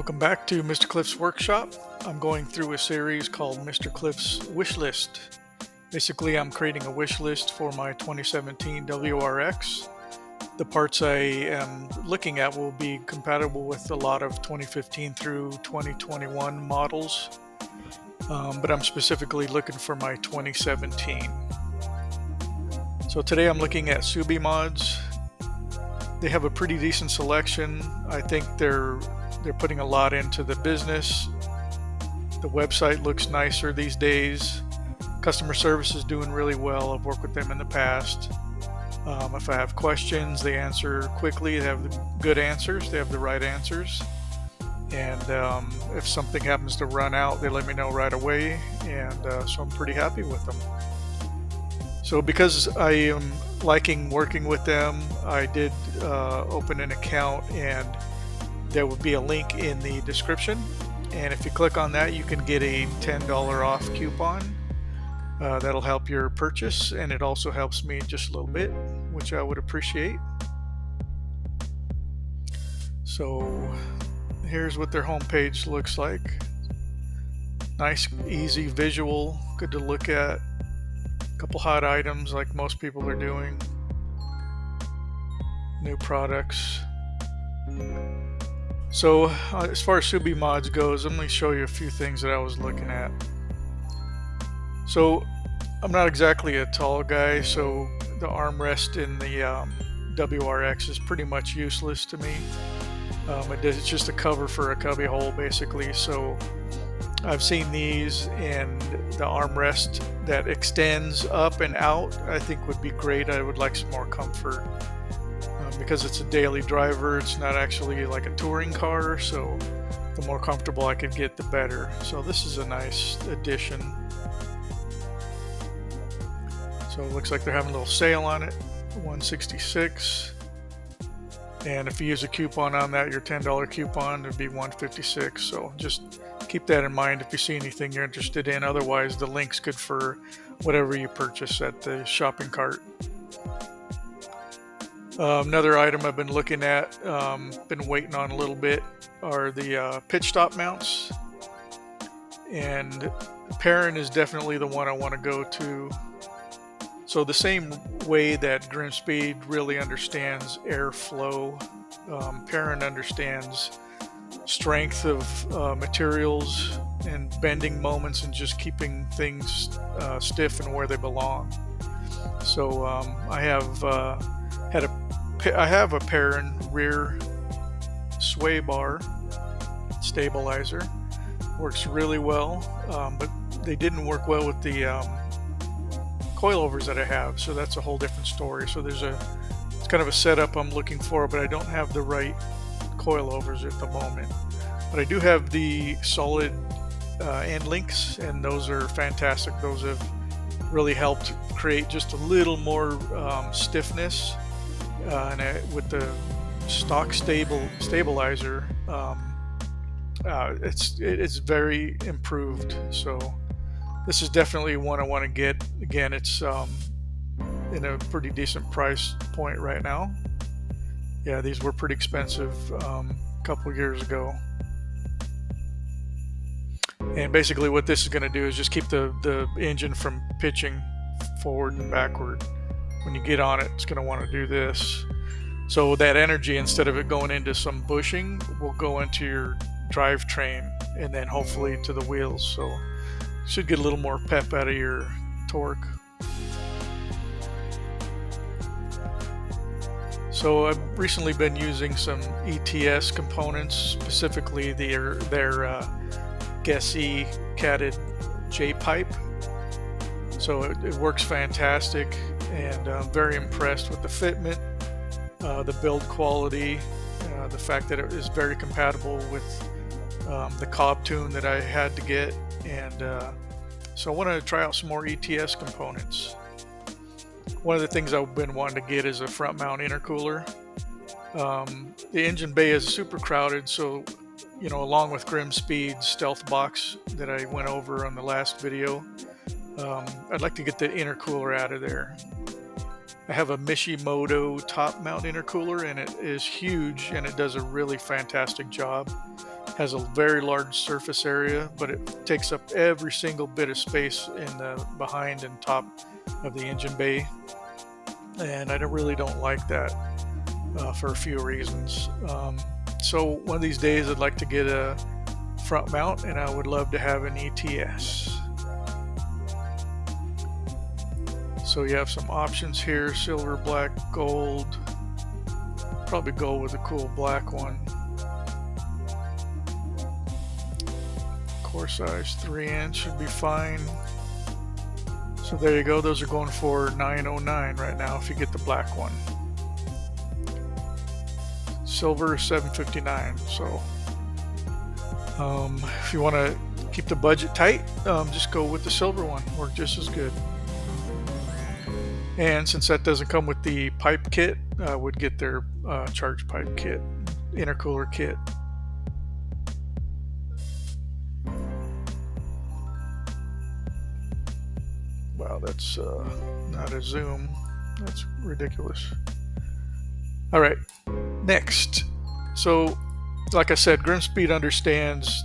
Welcome back to Mr. Cliff's Workshop. I'm going through a series called Mr. Cliff's Wish List. Basically, I'm creating a wish list for my 2017 WRX. The parts I am looking at will be compatible with a lot of 2015 through 2021 models, but I'm specifically looking for my 2017. So today I'm looking at SUBIMODS. They have a pretty decent selection. I think they're putting a lot into the business. The website looks nicer these days. Customer service is doing really well. I've worked with them in the past. If I have questions, they answer quickly. They have the good answers. They have the right answers. And if something happens to run out, they let me know right away. And so I'm pretty happy with them. So because I am liking working with them, I did open an account, and there will be a link in the description, and if you click on that, you can get a $10 off coupon. That'll help your purchase, and it also helps me just a little bit, which I would appreciate. So here's what their homepage looks like. Nice, easy visual, good to look at. A couple hot items like most people are doing. New products. So as far as SUBIMODS goes, let me show you a few things that I was looking at. So I'm not exactly a tall guy, so the armrest in the WRX is pretty much useless to me. It's just a cover for a cubby hole basically. So I've seen these, and the armrest that extends up and out I think would be great. I would like some more comfort. Because it's a daily driver, it's not actually like a touring car, so the more comfortable I could get, the better. So this is a nice addition. So it looks like they're having a little sale on it, $166, and if you use a coupon on that, your $10 coupon, it'd be $156. So just keep that in mind if you see anything you're interested in. Otherwise, the link's good for whatever you purchase at the shopping cart. Another item I've been looking at, been waiting on a little bit, are the pitch stop mounts. And Perrin is definitely the one I want to go to. So the same way that GRIMMSPEED really understands airflow, Perrin understands strength of materials and bending moments and just keeping things stiff and where they belong. So I have a Perrin rear sway bar stabilizer. Works really well, but they didn't work well with the coilovers that I have, so that's a whole different story. So it's kind of a setup I'm looking for, but I don't have the right coilovers at the moment. But I do have the solid end links, and those are fantastic. Those have really helped create just a little more stiffness. And with the stock stabilizer, it's very improved. So this is definitely one I want to get. Again, it's in a pretty decent price point right now. Yeah, these were pretty expensive a couple years ago. And basically what this is going to do is just keep the engine from pitching forward and backward. When you get on it, it's going to want to do this. So that energy, instead of it going into some bushing, will go into your drivetrain and then hopefully to the wheels. So you should get a little more pep out of your torque. So I've recently been using some ETS components, specifically their Gessie catted J-pipe. So it works fantastic, and I'm very impressed with the fitment, the build quality, the fact that it is very compatible with the cob tune that I had to get, and so I wanted to try out some more ETS components. One of the things I've been wanting to get is a front mount intercooler. The engine bay is super crowded, so along with GRIMMSPEED stealth box that I went over on the last video, I'd like to get the intercooler out of there. I have a Mishimoto top mount intercooler, and it is huge, and it does a really fantastic job. Has a very large surface area, but it takes up every single bit of space in the behind and top of the engine bay, and I really don't like that for a few reasons. So one of these days I'd like to get a front mount, and I would love to have an ETS. So you have some options here: silver, black, gold. Probably go with a cool black one. Core size 3-inch should be fine. So there you go. Those are going for $909 right now if you get the black one. Silver $759. So if you want to keep the budget tight, just go with the silver one. Work just as good. And since that doesn't come with the pipe kit, I would get their charge pipe kit, intercooler kit. Wow, that's not a zoom. That's ridiculous. All right, next. So, like I said, GRIMMSPEED understands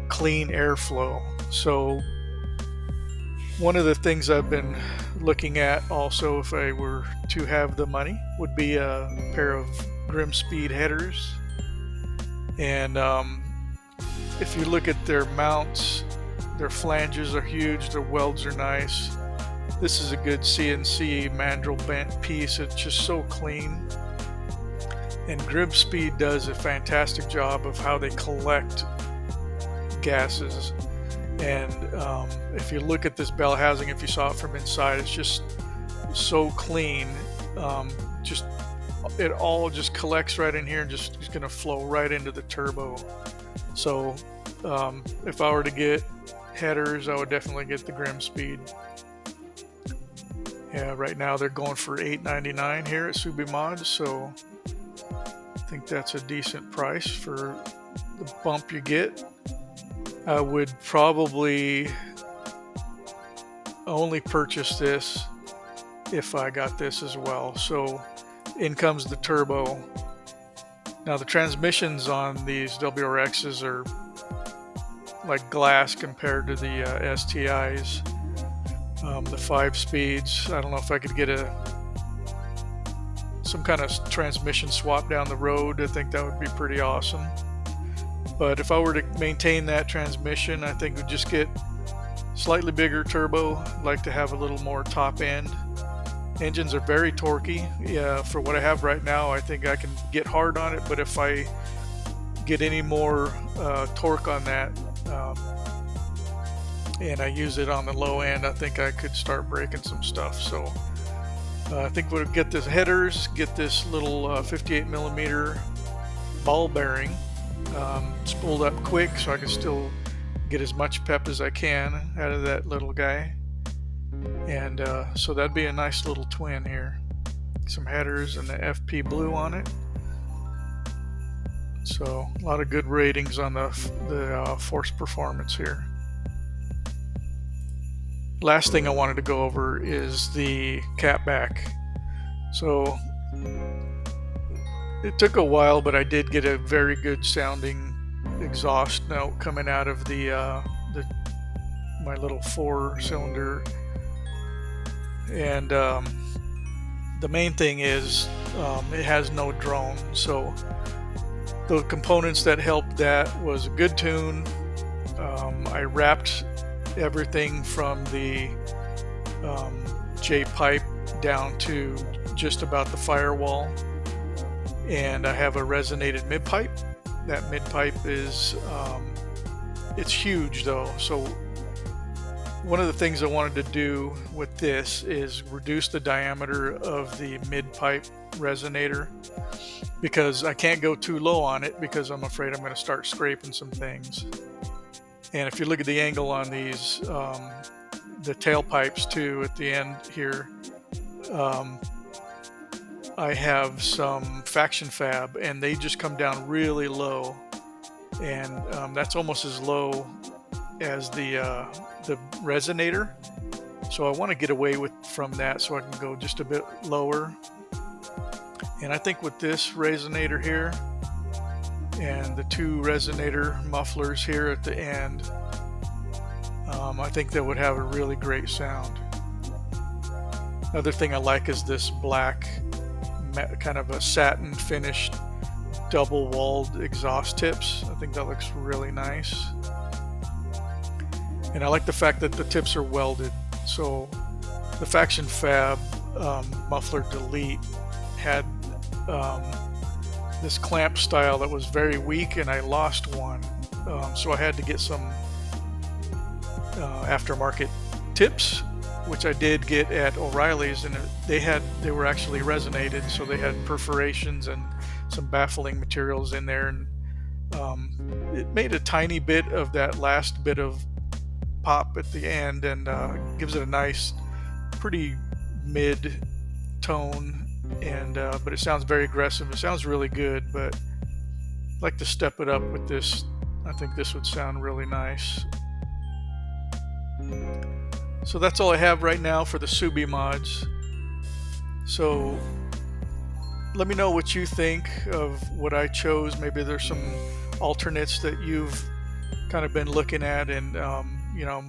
clean airflow. So, one of the things I've been looking at also, if I were to have the money, would be a pair of GRIMMSPEED headers. And if you look at their mounts, their flanges are huge, their welds are nice. This is a good CNC mandrel bent piece. It's just so clean. And GRIMMSPEED does a fantastic job of how they collect gases. And if you look at this bell housing, if you saw it from inside, it's just so clean. It all just collects right in here and just is going to flow right into the turbo. So if I were to get headers, I would definitely get the GRIMMSPEED. Yeah, right now they're going for $8.99 here at SUBIMODS, so I think that's a decent price for the bump you get. I would probably only purchase this if I got this as well. So in comes the turbo. Now the transmissions on these WRXs are like glass compared to the STIs. The 5 speeds. I don't know if I could get some kind of transmission swap down the road. I think that would be pretty awesome. But if I were to maintain that transmission, I think we'd just get slightly bigger turbo. I'd like to have a little more top end. Engines are very torquey. Yeah, for what I have right now, I think I can get hard on it, but if I get any more torque on that and I use it on the low end, I think I could start breaking some stuff. So I think we'll get this headers, get this little 58 millimeter ball bearing spooled up quick so I can still get as much pep as I can out of that little guy. And so that'd be a nice little twin here. Some headers and the FP blue on it. So a lot of good ratings on the force performance here. Last thing I wanted to go over is the Catback. So it took a while, but I did get a very good sounding exhaust note coming out of my little 4-cylinder. And the main thing is it has no drone. So the components that helped that was a good tune. I wrapped everything from the J pipe down to just about the firewall, and I have a resonated mid pipe. That mid pipe is it's huge though, so one of the things I wanted to do with this is reduce the diameter of the mid pipe resonator, because I can't go too low on it because I'm afraid I'm going to start scraping some things. And if you look at the angle on these, the tailpipes too at the end here, I have some faction fab and they just come down really low, and that's almost as low as the resonator. So I want to get away from that so I can go just a bit lower. And I think with this resonator here, and the two resonator mufflers here at the end. I think that would have a really great sound. Another thing I like is this black, kind of a satin finished double walled exhaust tips. I think that looks really nice. And I like the fact that the tips are welded. So the Faction Fab muffler delete had this clamp style that was very weak, and I lost one. So I had to get some aftermarket tips, which I did get at O'Reilly's, and they were actually resonated, so they had perforations and some baffling materials in there, and it made a tiny bit of that last bit of pop at the end, and gives it a nice, pretty mid tone, and but it sounds very aggressive. It sounds really good, but I'd like to step it up with this. I think this would sound really nice. So that's all I have right now for the SUBIMODS. So let me know what you think of what I chose. Maybe there's some alternates that you've kind of been looking at, and you know,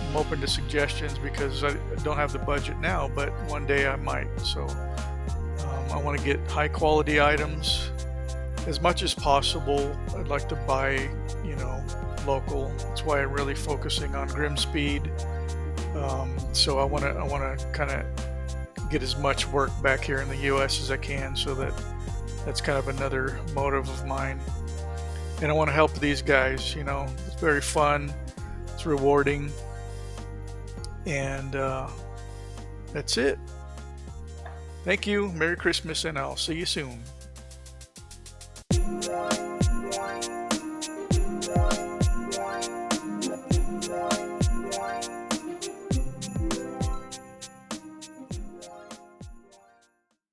I'm open to suggestions because I don't have the budget now, but one day I might. So I want to get high quality items as much as possible. I'd like to buy, you know, local. That's why I'm really focusing on GRIMMSPEED. So I want to kind of get as much work back here in the US as I can, so that's kind of another motive of mine. And I want to help these guys. You know, it's very fun, it's rewarding, and that's it. Thank you, Merry Christmas, and I'll see you soon.